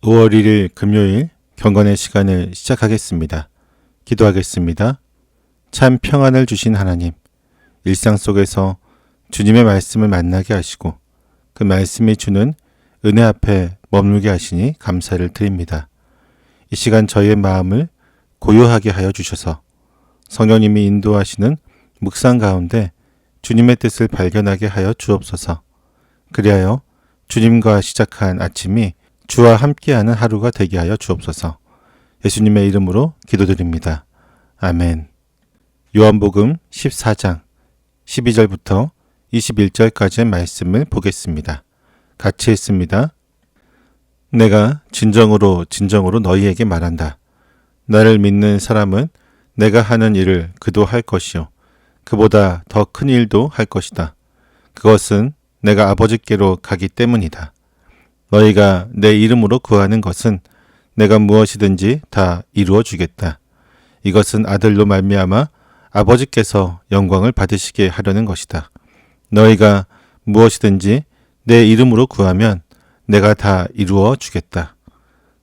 5월 1일 금요일 경건의 시간을 시작하겠습니다. 기도하겠습니다. 참 평안을 주신 하나님, 일상 속에서 주님의 말씀을 만나게 하시고 그 말씀이 주는 은혜 앞에 머물게 하시니 감사를 드립니다. 이 시간 저희의 마음을 고요하게 하여 주셔서 성령님이 인도하시는 묵상 가운데 주님의 뜻을 발견하게 하여 주옵소서. 그리하여 주님과 시작한 아침이 주와 함께하는 하루가 되게 하여 주옵소서. 예수님의 이름으로 기도드립니다. 아멘. 요한복음 14장 12절부터 21절까지의 말씀을 보겠습니다. 같이 읽습니다. 내가 진정으로 너희에게 말한다. 나를 믿는 사람은 내가 하는 일을 그도 할 것이요 그보다 더 큰 일도 할 것이다. 그것은 내가 아버지께로 가기 때문이다. 너희가 내 이름으로 구하는 것은 내가 무엇이든지 다 이루어 주겠다. 이것은 아들로 말미암아 아버지께서 영광을 받으시게 하려는 것이다. 너희가 무엇이든지 내 이름으로 구하면 내가 다 이루어 주겠다.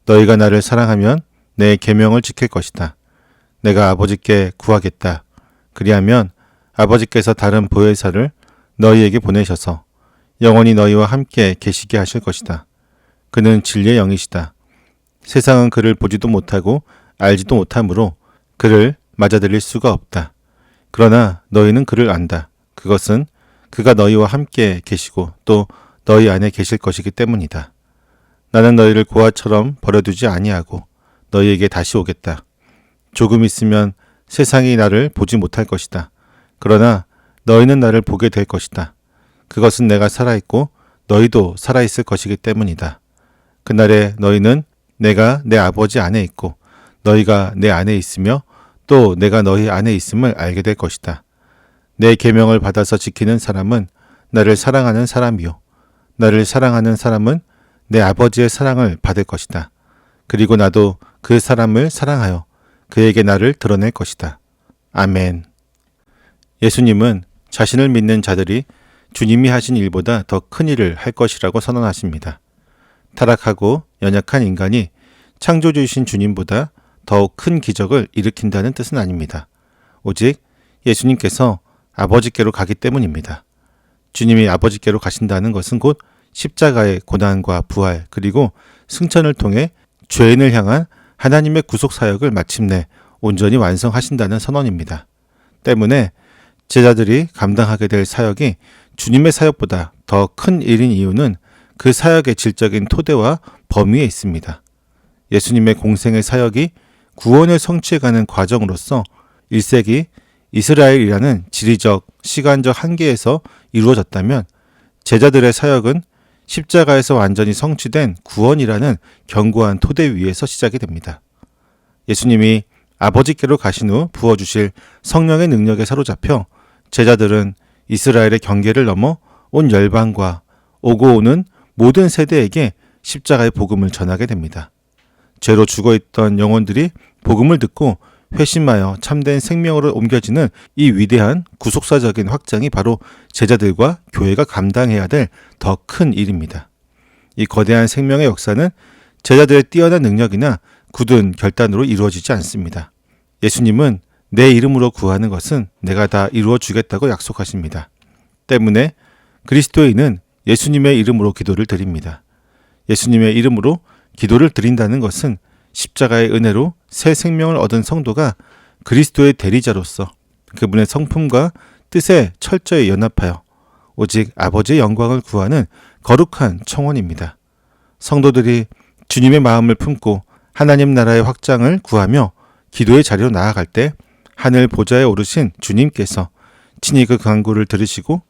너희가 나를 사랑하면 내 계명을 지킬 것이다. 내가 아버지께 구하겠다. 그리하면 아버지께서 다른 보혜사를 너희에게 보내셔서 영원히 너희와 함께 계시게 하실 것이다. 그는 진리의 영이시다. 세상은 그를 보지도 못하고 알지도 못하므로 그를 맞아들일 수가 없다. 그러나 너희는 그를 안다. 그것은 그가 너희와 함께 계시고 또 너희 안에 계실 것이기 때문이다. 나는 너희를 고아처럼 버려두지 아니하고 너희에게 다시 오겠다. 조금 있으면 세상이 나를 보지 못할 것이다. 그러나 너희는 나를 보게 될 것이다. 그것은 내가 살아있고 너희도 살아있을 것이기 때문이다. 그날에 너희는 내가 내 아버지 안에 있고 너희가 내 안에 있으며 또 내가 너희 안에 있음을 알게 될 것이다. 내 계명을 받아서 지키는 사람은 나를 사랑하는 사람이요 나를 사랑하는 사람은 내 아버지의 사랑을 받을 것이다. 그리고 나도 그 사람을 사랑하여 그에게 나를 드러낼 것이다. 아멘. 예수님은 자신을 믿는 자들이 주님이 하신 일보다 더 큰 일을 할 것이라고 선언하십니다. 타락하고 연약한 인간이 창조주이신 주님보다 더욱 큰 기적을 일으킨다는 뜻은 아닙니다. 오직 예수님께서 아버지께로 가기 때문입니다. 주님이 아버지께로 가신다는 것은 곧 십자가의 고난과 부활 그리고 승천을 통해 죄인을 향한 하나님의 구속사역을 마침내 온전히 완성하신다는 선언입니다. 때문에 제자들이 감당하게 될 사역이 주님의 사역보다 더 큰 일인 이유는 그 사역의 질적인 토대와 범위에 있습니다. 예수님의 공생의 사역이 구원을 성취해가는 과정으로서 1세기 이스라엘이라는 지리적, 시간적 한계에서 이루어졌다면 제자들의 사역은 십자가에서 완전히 성취된 구원이라는 견고한 토대 위에서 시작이 됩니다. 예수님이 아버지께로 가신 후 부어주실 성령의 능력에 사로잡혀 제자들은 이스라엘의 경계를 넘어 온 열방과 오고 오는 모든 세대에게 십자가의 복음을 전하게 됩니다. 죄로 죽어있던 영혼들이 복음을 듣고 회심하여 참된 생명으로 옮겨지는 이 위대한 구속사적인 확장이 바로 제자들과 교회가 감당해야 될 더 큰 일입니다. 이 거대한 생명의 역사는 제자들의 뛰어난 능력이나 굳은 결단으로 이루어지지 않습니다. 예수님은 내 이름으로 구하는 것은 내가 다 이루어 주겠다고 약속하십니다. 때문에 그리스도인은 예수님의 이름으로 기도를 드립니다. 예수님의 이름으로 기도를 드린다는 것은 십자가의 은혜로 새 생명을 얻은 성도가 그리스도의 대리자로서 그분의 성품과 뜻에 철저히 연합하여 오직 아버지의 영광을 구하는 거룩한 청원입니다. 성도들이 주님의 마음을 품고 하나님 나라의 확장을 구하며 기도의 자리로 나아갈 때 하늘 보좌에 오르신 주님께서 친히 그 간구를 들으시고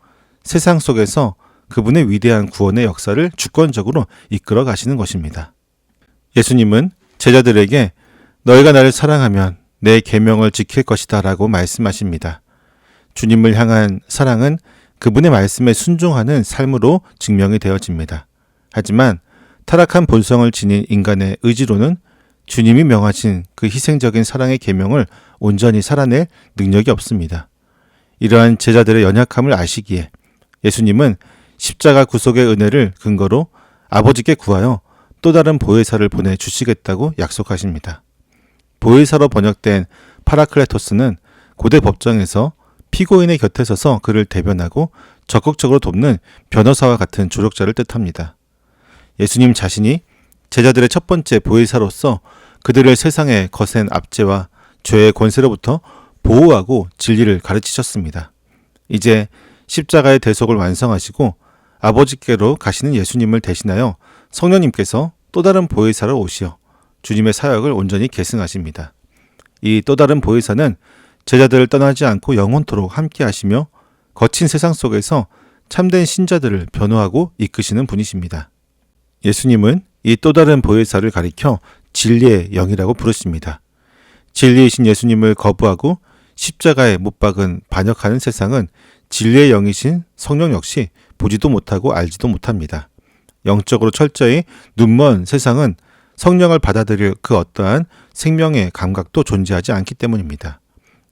세상 속에서 그분의 위대한 구원의 역사를 주권적으로 이끌어 가시는 것입니다. 예수님은 제자들에게 너희가 나를 사랑하면 내 계명을 지킬 것이다 라고 말씀하십니다. 주님을 향한 사랑은 그분의 말씀에 순종하는 삶으로 증명이 되어집니다. 하지만 타락한 본성을 지닌 인간의 의지로는 주님이 명하신 그 희생적인 사랑의 계명을 온전히 살아낼 능력이 없습니다. 이러한 제자들의 연약함을 아시기에 예수님은 십자가 구속의 은혜를 근거로 아버지께 구하여 또 다른 보혜사를 보내주시겠다고 약속하십니다. 보혜사로 번역된 파라클레토스는 고대 법정에서 피고인의 곁에 서서 그를 대변하고 적극적으로 돕는 변호사와 같은 조력자를 뜻합니다. 예수님 자신이 제자들의 첫 번째 보혜사로서 그들을 세상의 거센 압제와 죄의 권세로부터 보호하고 진리를 가르치셨습니다. 이제 십자가의 대속을 완성하시고 아버지께로 가시는 예수님을 대신하여 성령님께서 또 다른 보혜사로 오시어 주님의 사역을 온전히 계승하십니다. 이 또 다른 보혜사는 제자들을 떠나지 않고 영원토록 함께 하시며 거친 세상 속에서 참된 신자들을 변호하고 이끄시는 분이십니다. 예수님은 이 또 다른 보혜사를 가리켜 진리의 영이라고 부르십니다. 진리이신 예수님을 거부하고 십자가에 못 박은 반역하는 세상은 진리의 영이신 성령 역시 보지도 못하고 알지도 못합니다. 영적으로 철저히 눈먼 세상은 성령을 받아들일 그 어떠한 생명의 감각도 존재하지 않기 때문입니다.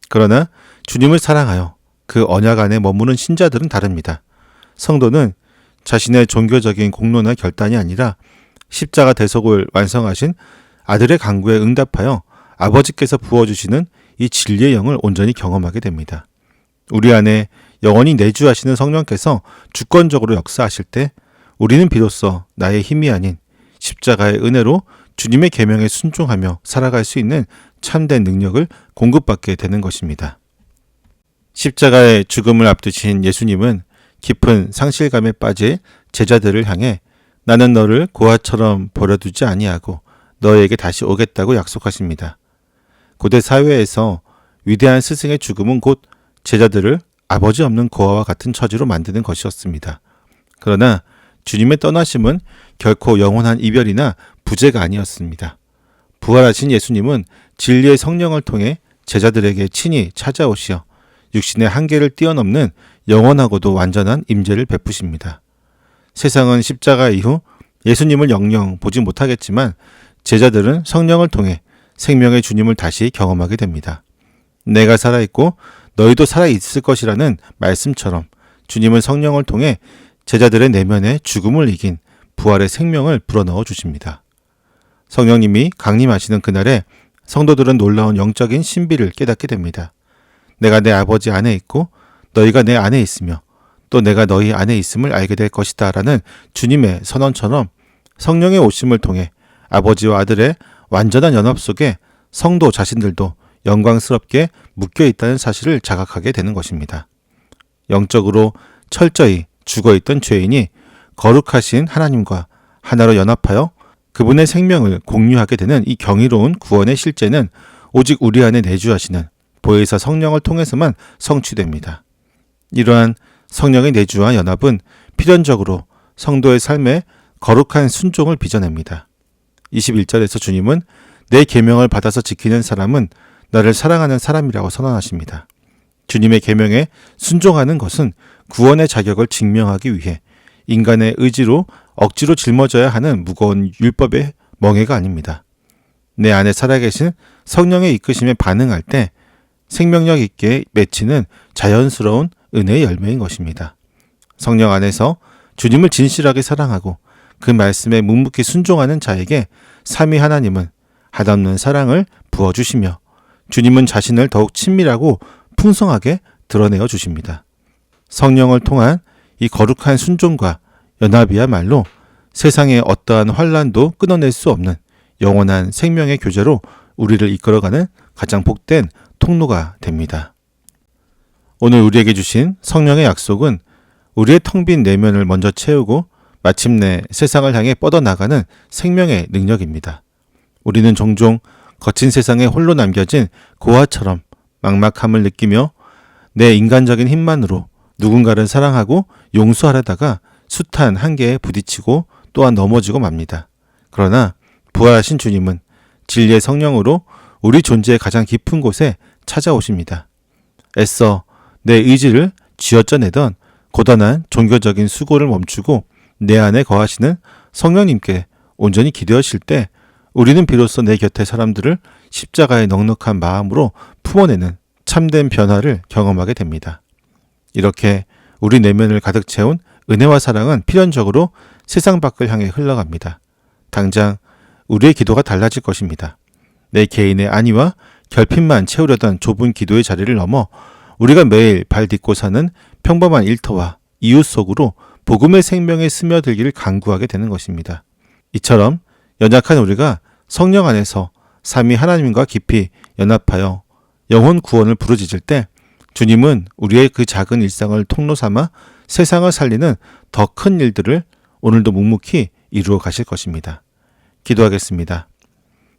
그러나 주님을 사랑하여 그 언약 안에 머무는 신자들은 다릅니다. 성도는 자신의 종교적인 공로나 결단이 아니라 십자가 대속을 완성하신 아들의 간구에 응답하여 아버지께서 부어주시는 이 진리의 영을 온전히 경험하게 됩니다. 우리 안에 영원히 내주하시는 성령께서 주권적으로 역사하실 때 우리는 비로소 나의 힘이 아닌 십자가의 은혜로 주님의 계명에 순종하며 살아갈 수 있는 참된 능력을 공급받게 되는 것입니다. 십자가의 죽음을 앞두신 예수님은 깊은 상실감에 빠질 제자들을 향해 나는 너를 고아처럼 버려두지 아니하고 너에게 다시 오겠다고 약속하십니다. 고대 사회에서 위대한 스승의 죽음은 곧 제자들을 아버지 없는 고아와 같은 처지로 만드는 것이었습니다. 그러나 주님의 떠나심은 결코 영원한 이별이나 부재가 아니었습니다. 부활하신 예수님은 진리의 성령을 통해 제자들에게 친히 찾아오시어 육신의 한계를 뛰어넘는 영원하고도 완전한 임재를 베푸십니다. 세상은 십자가 이후 예수님을 영영 보지 못하겠지만 제자들은 성령을 통해 생명의 주님을 다시 경험하게 됩니다. 내가 살아있고 너희도 살아있을 것이라는 말씀처럼 주님은 성령을 통해 제자들의 내면에 죽음을 이긴 부활의 생명을 불어넣어 주십니다. 성령님이 강림하시는 그날에 성도들은 놀라운 영적인 신비를 깨닫게 됩니다. 내가 내 아버지 안에 있고 너희가 내 안에 있으며 또 내가 너희 안에 있음을 알게 될 것이다 라는 주님의 선언처럼 성령의 오심을 통해 아버지와 아들의 완전한 연합 속에 성도 자신들도 영광스럽게 묶여 있다는 사실을 자각하게 되는 것입니다. 영적으로 철저히 죽어있던 죄인이 거룩하신 하나님과 하나로 연합하여 그분의 생명을 공유하게 되는 이 경이로운 구원의 실제는 오직 우리 안에 내주하시는 보혜사 성령을 통해서만 성취됩니다. 이러한 성령의 내주와 연합은 필연적으로 성도의 삶에 거룩한 순종을 빚어냅니다. 21절에서 주님은 내 계명을 받아서 지키는 사람은 나를 사랑하는 사람이라고 선언하십니다. 주님의 계명에 순종하는 것은 구원의 자격을 증명하기 위해 인간의 의지로 억지로 짊어져야 하는 무거운 율법의 멍해가 아닙니다. 내 안에 살아계신 성령의 이끄심에 반응할 때 생명력 있게 맺히는 자연스러운 은혜의 열매인 것입니다. 성령 안에서 주님을 진실하게 사랑하고 그 말씀에 묵묵히 순종하는 자에게 삼위 하나님은 한없는 사랑을 부어주시며 주님은 자신을 더욱 친밀하고 풍성하게 드러내어 주십니다. 성령을 통한 이 거룩한 순종과 연합이야말로 세상의 어떠한 환란도 끊어낼 수 없는 영원한 생명의 교제로 우리를 이끌어가는 가장 복된 통로가 됩니다. 오늘 우리에게 주신 성령의 약속은 우리의 텅 빈 내면을 먼저 채우고 마침내 세상을 향해 뻗어나가는 생명의 능력입니다. 우리는 종종 거친 세상에 홀로 남겨진 고아처럼 막막함을 느끼며 내 인간적인 힘만으로 누군가를 사랑하고 용서하려다가 숱한 한계에 부딪히고 또한 넘어지고 맙니다. 그러나 부활하신 주님은 진리의 성령으로 우리 존재의 가장 깊은 곳에 찾아오십니다. 애써 내 의지를 쥐어짜내던 고단한 종교적인 수고를 멈추고 내 안에 거하시는 성령님께 온전히 기대하실 때 우리는 비로소 내 곁의 사람들을 십자가의 넉넉한 마음으로 품어내는 참된 변화를 경험하게 됩니다. 이렇게 우리 내면을 가득 채운 은혜와 사랑은 필연적으로 세상 밖을 향해 흘러갑니다. 당장 우리의 기도가 달라질 것입니다. 내 개인의 안위와 결핍만 채우려던 좁은 기도의 자리를 넘어 우리가 매일 발 딛고 사는 평범한 일터와 이웃 속으로 복음의 생명에 스며들기를 간구하게 되는 것입니다. 이처럼 연약한 우리가 성령 안에서 삼위 하나님과 깊이 연합하여 영혼 구원을 부르짖을 때 주님은 우리의 그 작은 일상을 통로 삼아 세상을 살리는 더 큰 일들을 오늘도 묵묵히 이루어 가실 것입니다. 기도하겠습니다.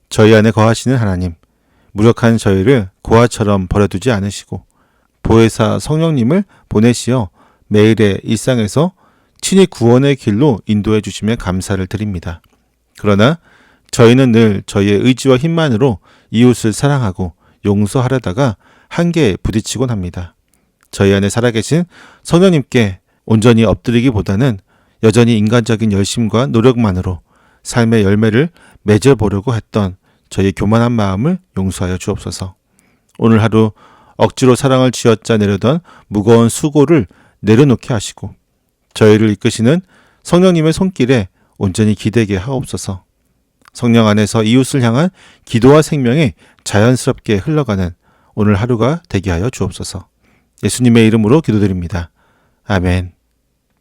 저희 안에 거하시는 하나님, 무력한 저희를 고아처럼 버려두지 않으시고 보혜사 성령님을 보내시어 매일의 일상에서 친히 구원의 길로 인도해 주시며 감사를 드립니다. 그러나 저희는 늘 저희의 의지와 힘만으로 이웃을 사랑하고 용서하려다가 한계에 부딪히곤 합니다. 저희 안에 살아계신 성령님께 온전히 엎드리기보다는 여전히 인간적인 열심과 노력만으로 삶의 열매를 맺어보려고 했던 저희의 교만한 마음을 용서하여 주옵소서. 오늘 하루 억지로 사랑을 쥐어짜 내려던 무거운 수고를 내려놓게 하시고 저희를 이끄시는 성령님의 손길에 온전히 기대게 하옵소서. 성령 안에서 이웃을 향한 기도와 생명이 자연스럽게 흘러가는 오늘 하루가 되게 하여 주옵소서. 예수님의 이름으로 기도드립니다. 아멘.